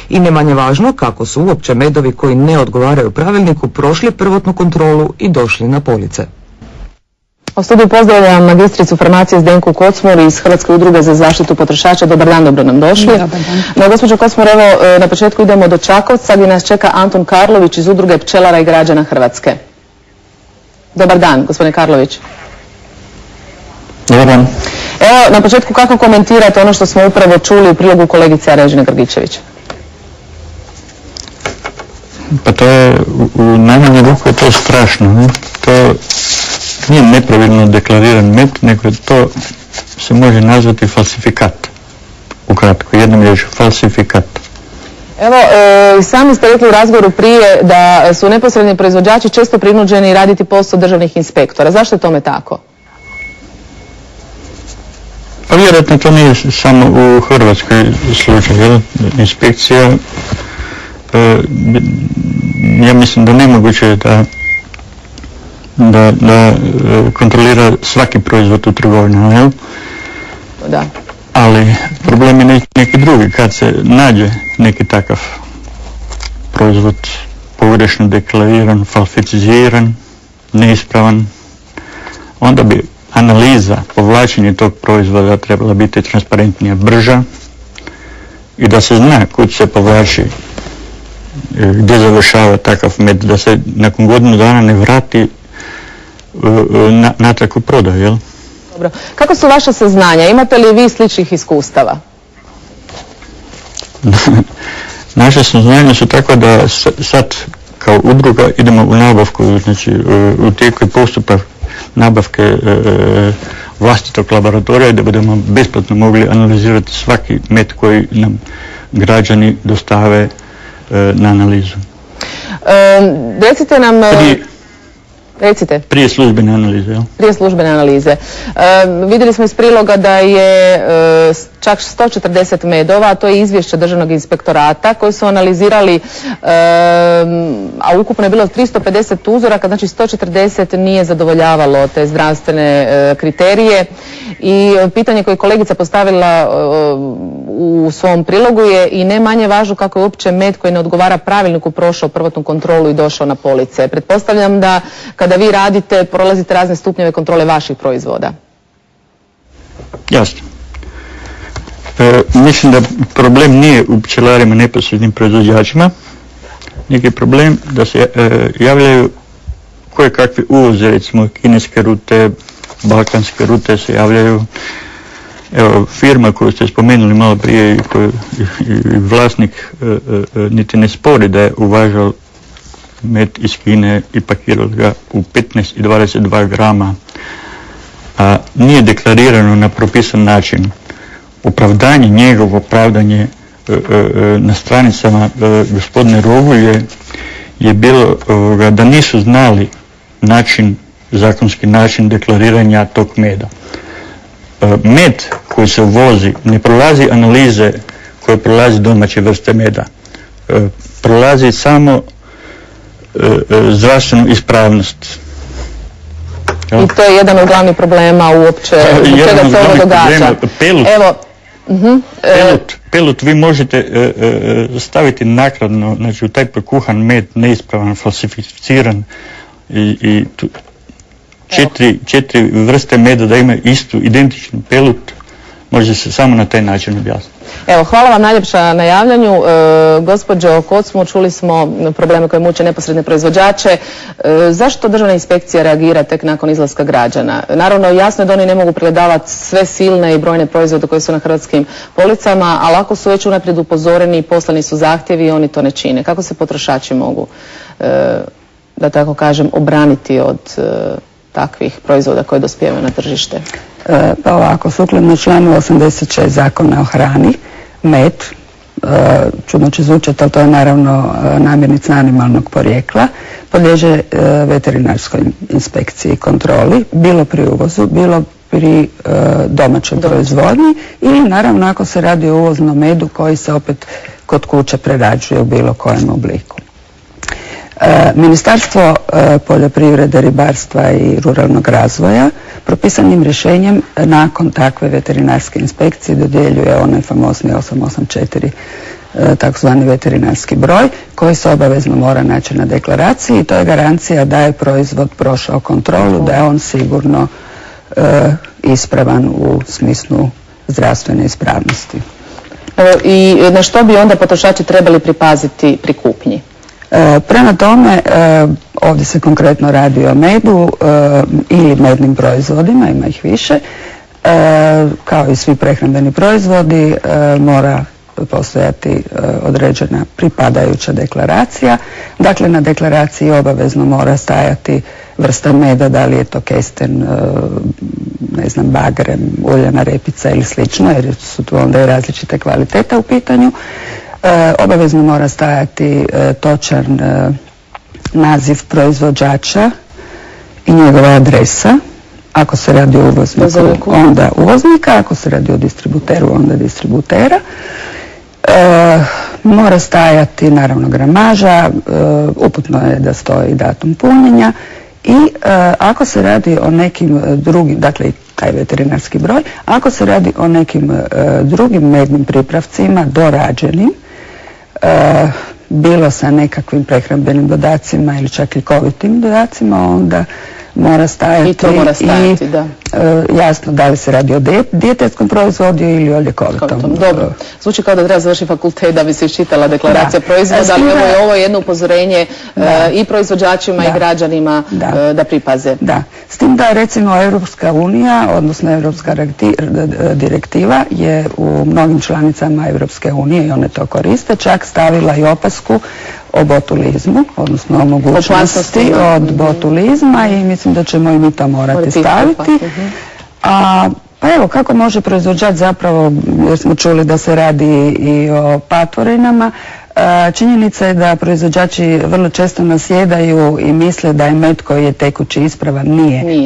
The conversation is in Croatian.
I ne manje važno kako su uopće medovi koji ne odgovaraju pravilniku prošli prvotnu kontrolu i došli na police. U studiju pozdravljam magistricu farmacije Zdenku Kocmur iz Hrvatske udruge za zaštitu potrošača. Dobar dan, dobro nam došli. Dobar dan. No, gospođo Kocmur, evo na početku idemo do Čakovca gdje nas čeka Anton Karlović iz udruge pčelara i građana Hrvatske. Dobar dan, gospodine Karlović. Dobar dan. Evo, na početku kako komentirate ono što smo upravo čuli u prilogu kolegice Arežine Grgičević? Pa to je, u najmanju ruku je to strašno, ne? To nije nepravilno deklariran med, nego to se može nazvati falsifikat. Ukratko, jednom riječju, falsifikat. Evo, sami ste rekli u razgovoru prije da su neposredni proizvođači često prinuđeni raditi posao državnih inspektora. Zašto je tome tako? Pa vjerojatno to nije samo u Hrvatskoj slučaj, jel? Inspekcija, ja mislim da nemoguće je da kontrolira svaki proizvod u trgovini, jel? Da. Ali problem je neki drugi, kad se nađe neki takav proizvod pogrešno deklariran, falsificiran, neispravan, onda bi analiza, povlačenje tog proizvoda trebala biti transparentnija, brža i da se zna kud se povlači, gdje završava takav med, da se nakon godinu dana ne vrati natrag u prodaju, jel? Dobro. Kako su vaše saznanja? Imate li vi sličnih iskustava? Naše saznanja su tako da sad kao udruga idemo u nabavku, znači u tijeku je postupak nabavke vlastitog laboratorija da budemo besplatno mogli analizirati svaki med koji nam građani dostave na analizu. Recite nam... Recite. Prije službene analize, jel? Prije službene analize. Vidjeli smo iz priloga da je čak 140 medova, a to je izvješće Državnog inspektorata koji su analizirali, a ukupno je bilo 350 uzoraka, znači 140 nije zadovoljavalo te zdravstvene kriterije. I pitanje koje je kolegica postavila u svom prilogu je i ne manje važno kako je uopće med koji ne odgovara pravilniku prošao prvotnu kontrolu i došao na police. Pretpostavljam da kada vi radite, prolazite razne stupnjeve kontrole vaših proizvoda. Jasno. Mislim da problem nije u pčelarima, neposrednim proizvođačima, nego je problem da se javljaju koje kakve uvoze, recimo kineske rute, balkanske rute se javljaju. Evo, firma koju ste spomenuli malo prije i vlasnik niti ne spori da je uvažao med iz Kine i pakirao ga u 15 i 22 grama, a nije deklarirano na propisan način. Opravdanje, njegovo opravdanje na stranicama gospodine Rogulje je bilo da nisu znali zakonski način deklariranja tog meda. Med koji se uvozi ne prolazi analize koje prolazi domaće vrste meda. Prolazi samo zdravstvenu ispravnost. I to je jedan od glavnih problema uopće, zbog čega se ovo događa. Pelut vi možete staviti naknadno, znači u taj prekuhan med, neispravan, falsificiran i četiri vrste meda da imaju istu, identičnu pelut, može se samo na taj način objasniti. Evo, hvala vam najljepša na javljanju. Gospođo Kocmur, čuli smo probleme koje muče neposredne proizvođače. Zašto državna inspekcija reagira tek nakon izlaska građana? Naravno, jasno je da oni ne mogu pregledavati sve silne i brojne proizvode koji su na hrvatskim policama, ali ako su već unaprijed upozoreni, poslani su zahtjevi i oni to ne čine. Kako se potrošači mogu, da tako kažem, obraniti od takvih proizvoda koje dospijevaju na tržište? Pa ovako, sukladno članu 86 Zakona o hrani, med, čudno će zvučati, ali to je naravno namirnica animalnog porijekla, podliježe veterinarskoj inspekciji i kontroli, bilo pri uvozu, bilo pri domaćoj proizvodnji ili naravno ako se radi o uvoznom medu koji se opet kod kuće prerađuje u bilo kojem obliku. Ministarstvo poljoprivrede, ribarstva i ruralnog razvoja propisanim rješenjem nakon takve veterinarske inspekcije dodjeljuje onaj famozni 884 takozvani veterinarski broj koji se obavezno mora naći na deklaraciji i to je garancija da je proizvod prošao kontrolu, da je on sigurno ispravan u smislu zdravstvene ispravnosti. I na što bi onda potrošači trebali pripaziti pri kupnji? Prema tome, ovdje se konkretno radi o medu ili mednim proizvodima, ima ih više. Kao i svi prehrambeni proizvodi mora postojati određena pripadajuća deklaracija. Dakle, na deklaraciji obavezno mora stajati vrsta meda, da li je to kesten, ne znam, bagrem, uljana repica ili slično, jer su tu onda i različite kvalitete u pitanju. Obavezno mora stajati točan naziv proizvođača i njegova adresa. Ako se radi o uvozniku, onda uvoznika, ako se radi o distributeru, onda distributera. Mora stajati naravno gramaža, uputno je da stoji datum punjenja i ako se radi o nekim drugim, dakle taj veterinarski broj, ako se radi o nekim drugim mednim pripravcima dorađenim, bilo sa nekakvim prehrambenim dodacima ili čak ljekovitim dodacima, onda mora stajati. I to mora stajati, da. Jasno, da li se radi o dijetetskom proizvodu ili o ljekovitom. Dobro. Zvuči kao da treba završiti fakultet da bi se iščitala deklaracija proizvoda, ali ovo je jedno upozorenje i proizvođačima i građanima da pripaze. Da. S tim da recimo Europska unija, odnosno Europska direktiva je u mnogim članicama Europske unije i one to koriste, čak stavila i opasku o botulizmu, odnosno o mogućnosti od botulizma i mislim da ćemo i mi to morati staviti. Pa evo, kako može proizvođač zapravo, jer smo čuli da se radi i o patvorinama, činjenica je da proizvođači vrlo često nasjedaju i misle da je med koji je tekući ispravan, nije.